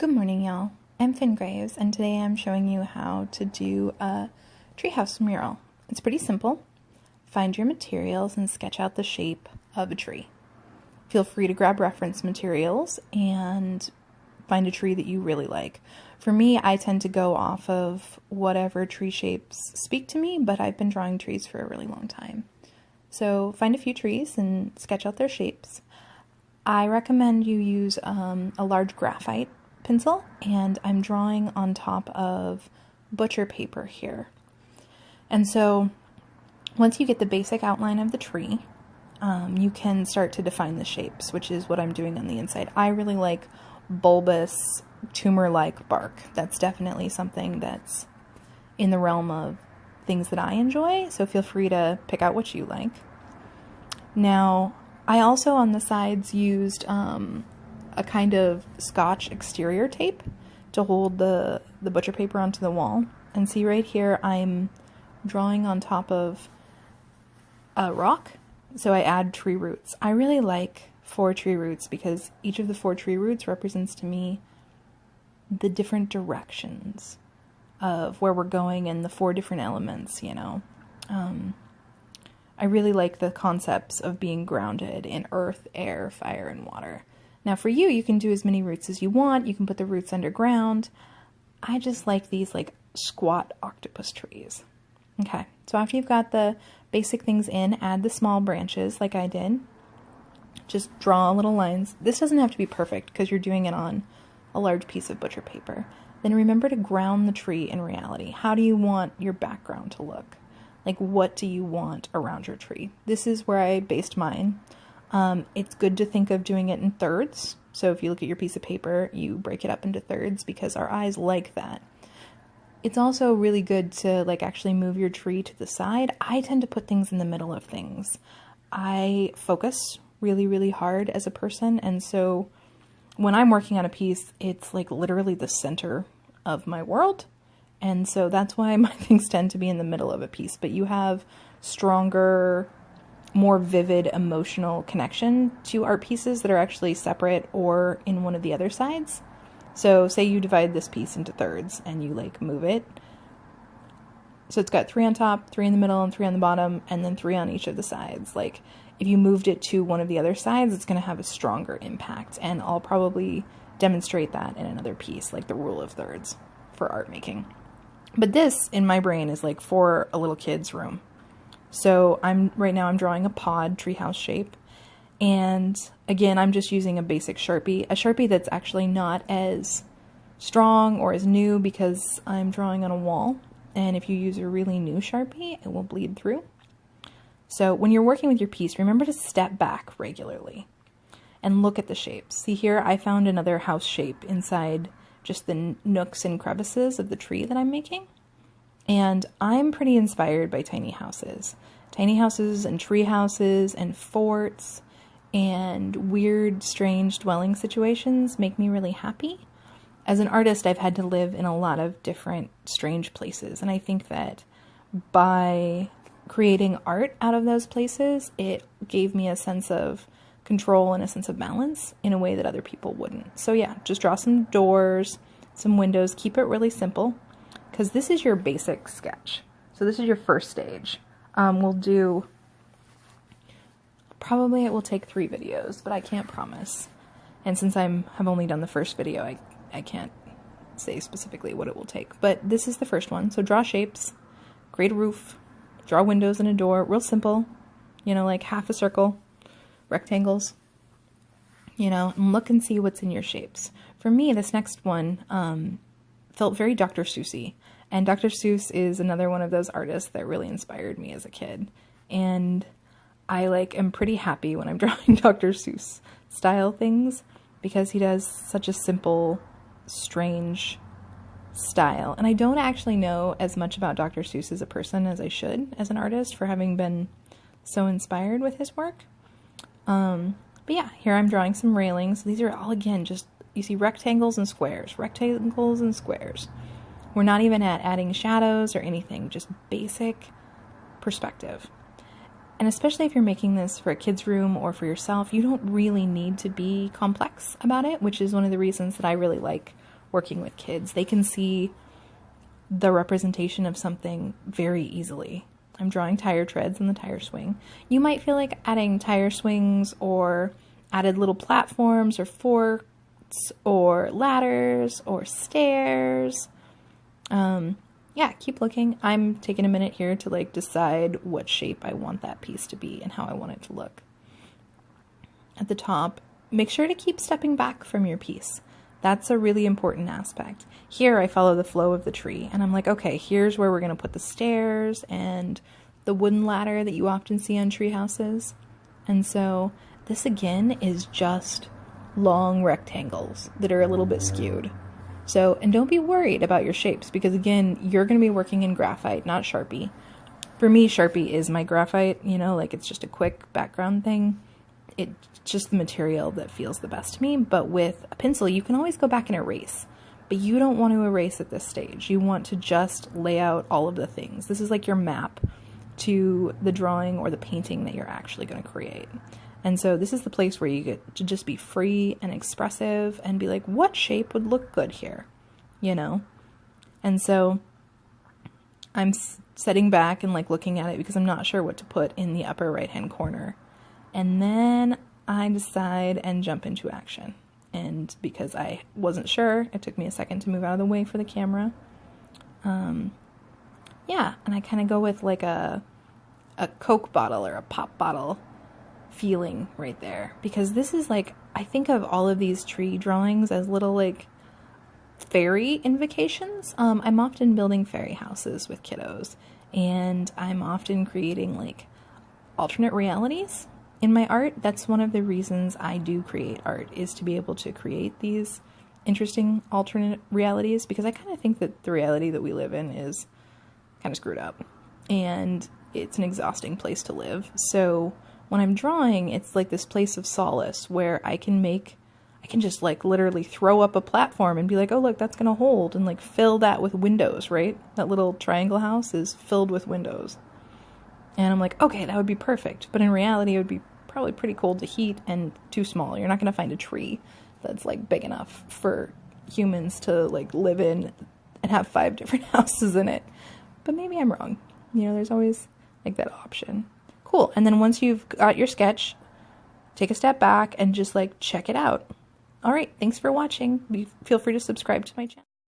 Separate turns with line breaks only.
Good morning, y'all. I'm Finngravesart, and today I'm showing you how to do a treehouse mural. It's pretty simple. Find your materials and sketch out the shape of a tree. Feel free to grab reference materials and find a tree that you really like. For me, I tend to go off of whatever tree shapes speak to me, but I've been drawing trees for a really long time. So find a few trees and sketch out their shapes. I recommend you use a large graphite pencil, and I'm drawing on top of butcher paper here. And so once you get the basic outline of the tree, you can start to define the shapes, which is what I'm doing on the inside. I really like bulbous, tumor-like bark. That's definitely something that's in the realm of things that I enjoy, so feel free to pick out what you like. Now, I also on the sides used a kind of Scotch exterior tape to hold the butcher paper onto the wall. And see right here, I'm drawing on top of a rock, so I add tree roots. I really like 4 tree roots because each of the 4 tree roots represents to me the different directions of where we're going and the 4 different elements, you know. I really like the concepts of being grounded in earth, air, fire, and water. Now for you, you can do as many roots as you want. You can put the roots underground. I just like these like squat octopus trees. Okay, so after you've got the basic things in, add the small branches like I did. Just draw little lines. This doesn't have to be perfect because you're doing it on a large piece of butcher paper. Then remember to ground the tree in reality. How do you want your background to look? Like, what do you want around your tree? This is where I based mine. It's good to think of doing it in thirds. So if you look at your piece of paper, you break it up into thirds because our eyes like that. It's also really good to like actually move your tree to the side. I tend to put things in the middle of things. I focus really, really hard as a person. And so when I'm working on a piece, it's like literally the center of my world. And so that's why my things tend to be in the middle of a piece. But you have stronger, more vivid emotional connection to art pieces that are actually separate or in one of the other sides. So say you divide this piece into thirds and you like move it. So it's got 3 on top, 3 in the middle, and 3 on the bottom, and then 3 on each of the sides. Like if you moved it to one of the other sides, it's going to have a stronger impact. And I'll probably demonstrate that in another piece, like the rule of thirds for art making. But this in my brain is like for a little kid's room. So right now I'm drawing a pod treehouse shape, and again I'm just using a basic Sharpie, a Sharpie that's actually not as strong or as new because I'm drawing on a wall, and if you use a really new Sharpie it will bleed through. So when you're working with your piece, remember to step back regularly and look at the shapes. See here, I found another house shape inside just the nooks and crevices of the tree that I'm making. And I'm pretty inspired by tiny houses. Tiny houses and tree houses and forts and weird, strange dwelling situations make me really happy. As an artist, I've had to live in a lot of different strange places. And I think that by creating art out of those places, it gave me a sense of control and a sense of balance in a way that other people wouldn't. So yeah, just draw some doors, some windows, keep it really simple. Because this is your basic sketch. So this is your first stage. We'll do, probably it will take 3 videos, but I can't promise. And since have only done the first video, I can't say specifically what it will take. But this is the first one. So draw shapes, create a roof, draw windows and a door, real simple. You know, like half a circle, rectangles. You know, and look and see what's in your shapes. For me, this next one, felt very Dr. Seuss-y. And Dr. Seuss is another one of those artists that really inspired me as a kid. And I am pretty happy when I'm drawing Dr. Seuss style things because he does such a simple, strange style. And I don't actually know as much about Dr. Seuss as a person as I should as an artist for having been so inspired with his work. But yeah, here I'm drawing some railings. These are all, again, just you see rectangles and squares, rectangles and squares. We're not even adding shadows or anything, just basic perspective. And especially if you're making this for a kid's room or for yourself, you don't really need to be complex about it, which is one of the reasons that I really like working with kids. They can see the representation of something very easily. I'm drawing tire treads in the tire swing. You might feel like adding tire swings or added little platforms or forks or ladders or stairs. Yeah, keep looking. I'm taking a minute here to like decide what shape I want that piece to be and how I want it to look. At the top, make sure to keep stepping back from your piece. That's a really important aspect. Here I follow the flow of the tree and I'm like, okay, here's where we're going to put the stairs and the wooden ladder that you often see on tree houses. And so this again is just long rectangles that are a little bit skewed. So, and don't be worried about your shapes because again, you're going to be working in graphite, not Sharpie. For me, Sharpie is my graphite, you know, like it's just a quick background thing. It's just the material that feels the best to me. But with a pencil, you can always go back and erase. But you don't want to erase at this stage. You want to just lay out all of the things. This is like your map to the drawing or the painting that you're actually going to create. And so this is the place where you get to just be free and expressive and be like, what shape would look good here, you know? And so I'm sitting back and like looking at it because I'm not sure what to put in the upper right-hand corner. And then I decide and jump into action. And because I wasn't sure, it took me a second to move out of the way for the camera. Yeah, and I kind of go with like a Coke bottle or a pop bottle feeling right there, because this is like, I think of all of these tree drawings as little like fairy invocations. I'm often building fairy houses with kiddos, and I'm often creating like alternate realities in my art. That's one of the reasons I do create art, is to be able to create these interesting alternate realities, because I kind of think that the reality that we live in is kind of screwed up and it's an exhausting place to live. So when I'm drawing, it's like this place of solace where I can just like literally throw up a platform and be like, oh look, that's gonna hold, and like fill that with windows, right? That little triangle house is filled with windows. And I'm like, okay, that would be perfect. But in reality, it would be probably pretty cold to heat and too small. You're not gonna find a tree that's like big enough for humans to like live in and have 5 different houses in it. But maybe I'm wrong. You know, there's always like that option. Cool. And then once you've got your sketch, take a step back and just like check it out. All right. Thanks for watching. Feel free to subscribe to my channel.